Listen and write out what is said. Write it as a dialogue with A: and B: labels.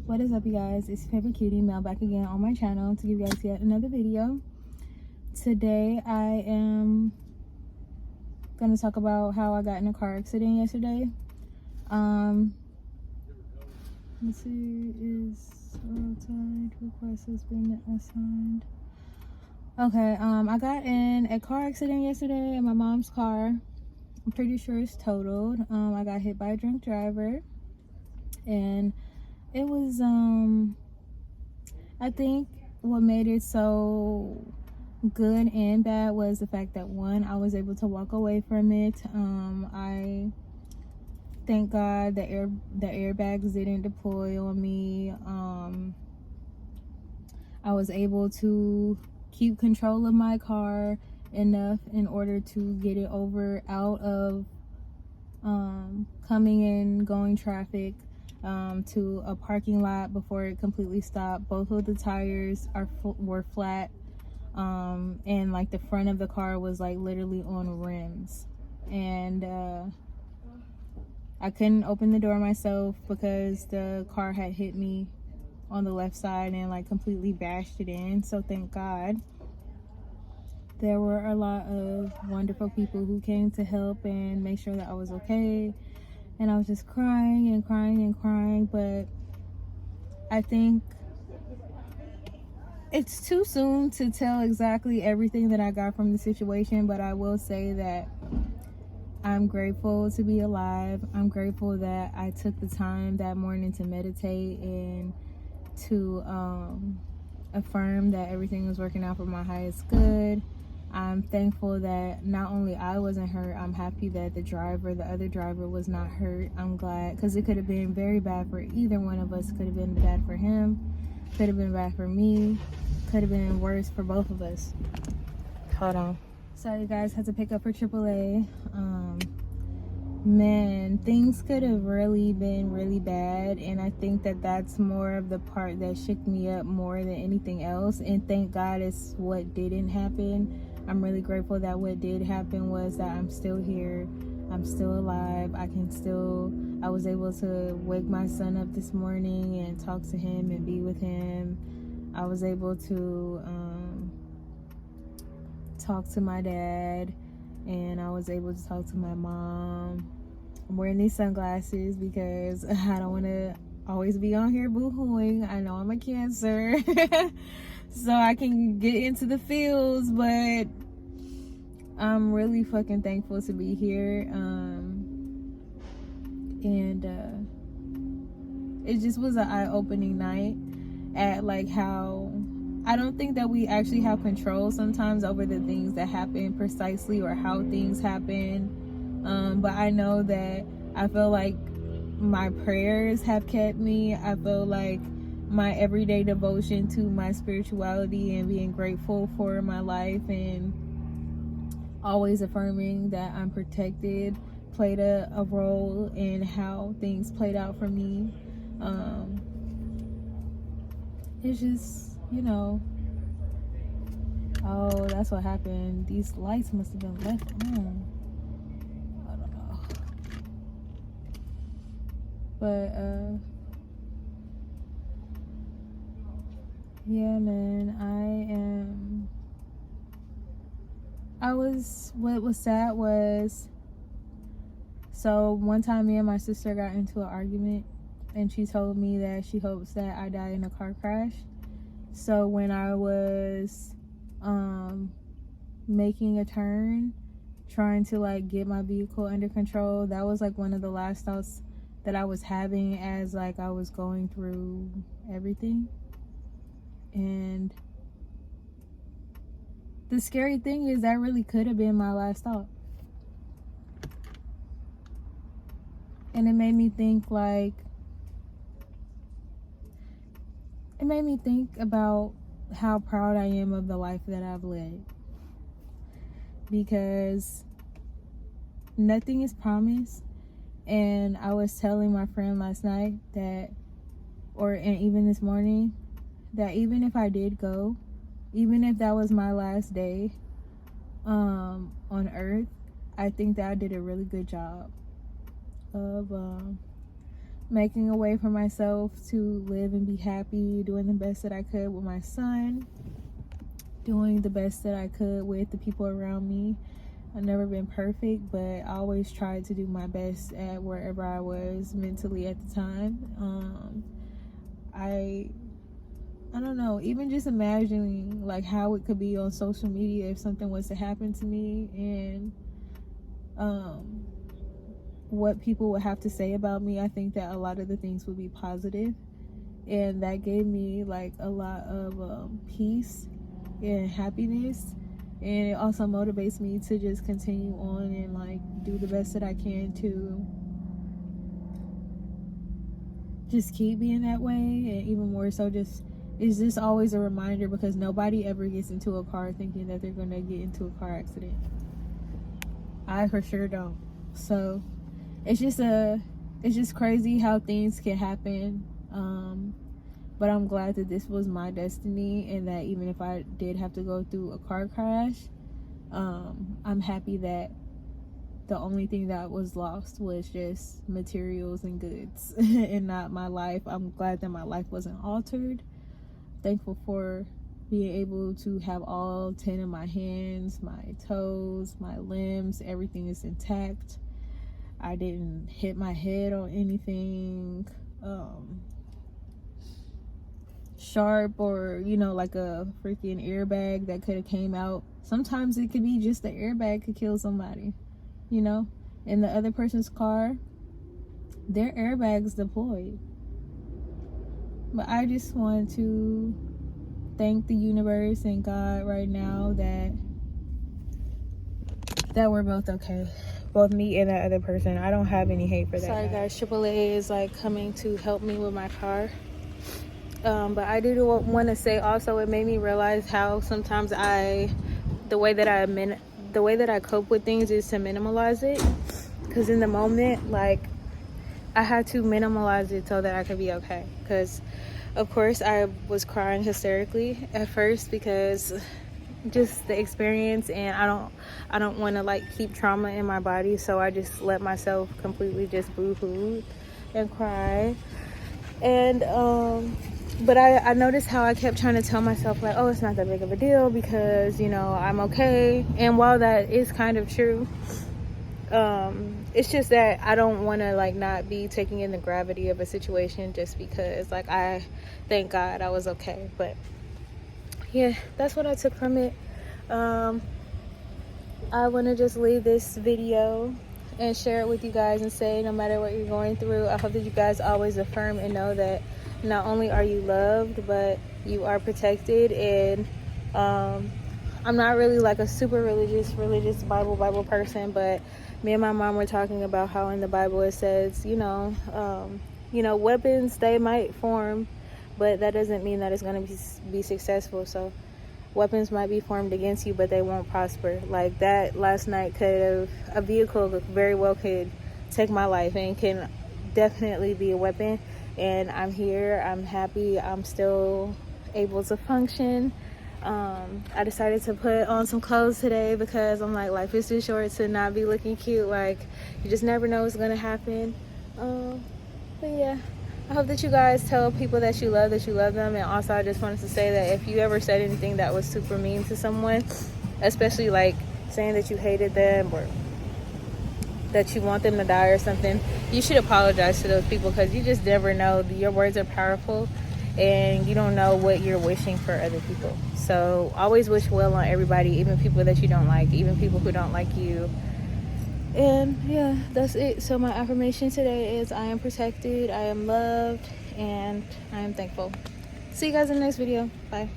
A: What is up, you guys? It's your favorite cutie Mel back again on my channel to give you guys yet another video. Today I am gonna talk about how I got in a car accident yesterday. Let's see, is outside request has been assigned. Okay, I got in a car accident yesterday in my mom's car. I'm pretty sure it's totaled. I got hit by a drunk driver, and it was I think what made it so good and bad was the fact that, one, I was able to walk away from it. I thank God the airbags didn't deploy on me. I was able to keep control of my car enough in order to get it out of coming and going traffic to a parking lot before it completely stopped. Both of the tires were flat, and like the front of the car was like literally on rims, and I couldn't open the door myself because the car had hit me on the left side and like completely bashed it in. So thank God there were a lot of wonderful people who came to help and make sure that I was okay. And I was just crying and crying and crying, but I think it's too soon to tell exactly everything that I got from the situation, but I will say that I'm grateful to be alive. I'm grateful that I took the time that morning to meditate and to affirm that everything was working out for my highest good. I'm thankful that not only I wasn't hurt, I'm happy that the other driver was not hurt. I'm glad, because it could have been very bad for either one of us. Could have been bad for him, could have been bad for me, could have been worse for both of us. Hold on. Sorry, you guys, had to pick up for AAA. Man, things could have really been really bad, and I think that that's more of the part that shook me up more than anything else. And thank God it's what didn't happen. I'm really grateful that what did happen was that I'm still here, I'm still alive. I was able to wake my son up this morning and talk to him and be with him. I was able to talk to my dad, and I was able to talk to my mom. I'm wearing these sunglasses because I don't want to always be on here boo-hooing. I know I'm a Cancer, so I can get into the feels, but I'm really fucking thankful to be here. And it just was an eye-opening night at like how I don't think that we actually have control sometimes over the things that happen precisely or how things happen. But I know that I feel like my prayers have kept me. I feel like my everyday devotion to my spirituality and being grateful for my life and always affirming that I'm protected played a role in how things played out for me. It's just, oh, that's what happened. These lights must have been left on. I don't know. But, yeah, man, what was sad was, so one time me and my sister got into an argument, and she told me that she hopes that I die in a car crash. So when I was making a turn, trying to like get my vehicle under control, that was like one of the last thoughts that I was having as like I was going through everything. And the scary thing is that really could have been my last thought. And it made me think about how proud I am of the life that I've led. Because nothing is promised. And I was telling my friend last night and even this morning, that even if I did go, even if that was my last day on earth, I think that I did a really good job of making a way for myself to live and be happy, doing the best that I could with my son, doing the best that I could with the people around me. I've never been perfect, but I always tried to do my best at wherever I was mentally at the time. I don't know, even just imagining like how it could be on social media if something was to happen to me, and what people would have to say about me. I think that a lot of the things would be positive, and that gave me like a lot of peace and happiness, and it also motivates me to just continue on and like do the best that I can to just keep being that way. And even more so, just it's just always a reminder, because nobody ever gets into a car thinking that they're gonna get into a car accident. I for sure don't. So it's just crazy how things can happen. But I'm glad that this was my destiny, and that even if I did have to go through a car crash, I'm happy that the only thing that was lost was just materials and goods and not my life. I'm glad that my life wasn't altered. Thankful for being able to have all 10 of my hands, my toes, my limbs, everything is intact. I didn't hit my head on anything sharp, or like a freaking airbag that could have came out. Sometimes it could be just the airbag could kill somebody, in the other person's car, their airbags deployed. But I just want to thank the universe and God right now that we're both okay, both me and that other person. I don't have any hate for that. Sorry guys, AAA is like coming to help me with my car. But I did want to say also, it made me realize how sometimes the way that I cope with things is to minimalize it. Because in the moment, like, I had to minimalize it so that I could be okay. Because of course I was crying hysterically at first, because just the experience, and I don't want to like keep trauma in my body, so I just let myself completely just boo-hoo and cry. And but I noticed how I kept trying to tell myself like, oh, it's not that big of a deal, because I'm okay. And while that is kind of true, it's just that I don't want to like not be taking in the gravity of a situation just because, like, I thank God I was okay. But yeah, that's what I took from it. I want to just leave this video and share it with you guys and say, no matter what you're going through, I hope that you guys always affirm and know that not only are you loved, but you are protected. And I'm not really like a super religious Bible person, but me and my mom were talking about how in the Bible it says, weapons, they might form, but that doesn't mean that it's going to be successful. So weapons might be formed against you, but they won't prosper. Like that last night, a vehicle very well could take my life, and can definitely be a weapon. And I'm here, I'm happy, I'm still able to function. I decided to put on some clothes today because I'm like, life is too short to not be looking cute. Like, you just never know what's gonna happen. But yeah, I hope that you guys tell people that you love them. And also, I just wanted to say that if you ever said anything that was super mean to someone, especially like saying that you hated them or that you want them to die or something, you should apologize to those people, because you just never know. Your words are powerful, and you don't know what you're wishing for other people. So always wish well on everybody, even people that you don't like, even people who don't like you. And yeah, that's it. So my affirmation today is, I am protected, I am loved, and I am thankful. See you guys in the next video. Bye.